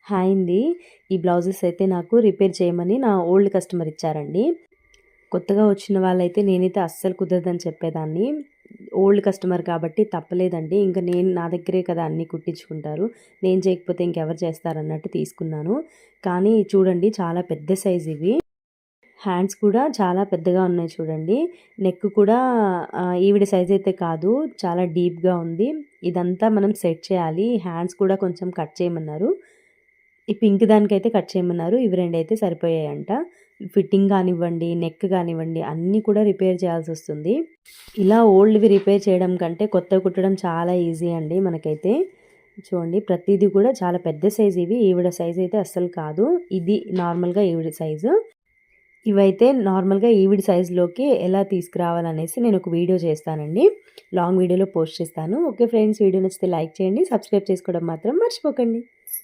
Hi అండి. ఈ blouses అయితే నాకు రిపేర్ చేయమని నా ఓల్డ్ కస్టమర్ ఇచ్చారండి. కొత్తగా వచ్చిన వాళ్ళైతే నేనైతే అస్సలు కుదరదని చెప్పేదాన్ని. ఓల్డ్ కస్టమర్ కాబట్టి తప్పలేదండి. ఇంక నా దగ్గరే కదా అన్నీ కుట్టించుకుంటారు. నేను చేయకపోతే ఇంకెవరు చేస్తారన్నట్టు తీసుకున్నాను. కానీ చూడండి చాలా పెద్ద సైజ్ ఇవి. హ్యాండ్స్ కూడా చాలా పెద్దగా ఉన్నాయి చూడండి. నెక్ కూడా ఈవిడ సైజ్ అయితే కాదు, చాలా డీప్‌గా ఉంది. ఇదంతా మనం సెట్ చేయాలి. హ్యాండ్స్ కూడా కొంచెం కట్ చేయమన్నారు. ఈ పింక్ దానికైతే కట్ చేయమన్నారు. ఇవి రెండైతే సరిపోయాయంట. ఫిట్టింగ్ కానివ్వండి, నెక్ కానివ్వండి అన్నీ కూడా రిపేర్ చేయాల్సొస్తుంది. ఇలా ఓల్డ్‌వి రిపేర్ చేయడం కంటే కొత్తవి కుట్టడం చాలా ఈజీ అండి మనకైతే. చూడండి ప్రతీది కూడా చాలా పెద్ద సైజ్ ఇవి. ఈవిడ సైజ్ అయితే అస్సలు కాదు. ఇది నార్మల్‌గా ఈవిడ సైజు. ఇవైతే నార్మల్‌గా ఈవిడ సైజులోకి ఎలా తీసుకురావాలనేసి నేను ఒక వీడియో చేస్తానండి. లాంగ్ వీడియోలో పోస్ట్ చేస్తాను. ఓకే ఫ్రెండ్స్, వీడియో నచ్చితే లైక్ చేయండి. సబ్స్క్రైబ్ చేసుకోవడం మాత్రం మర్చిపోకండి.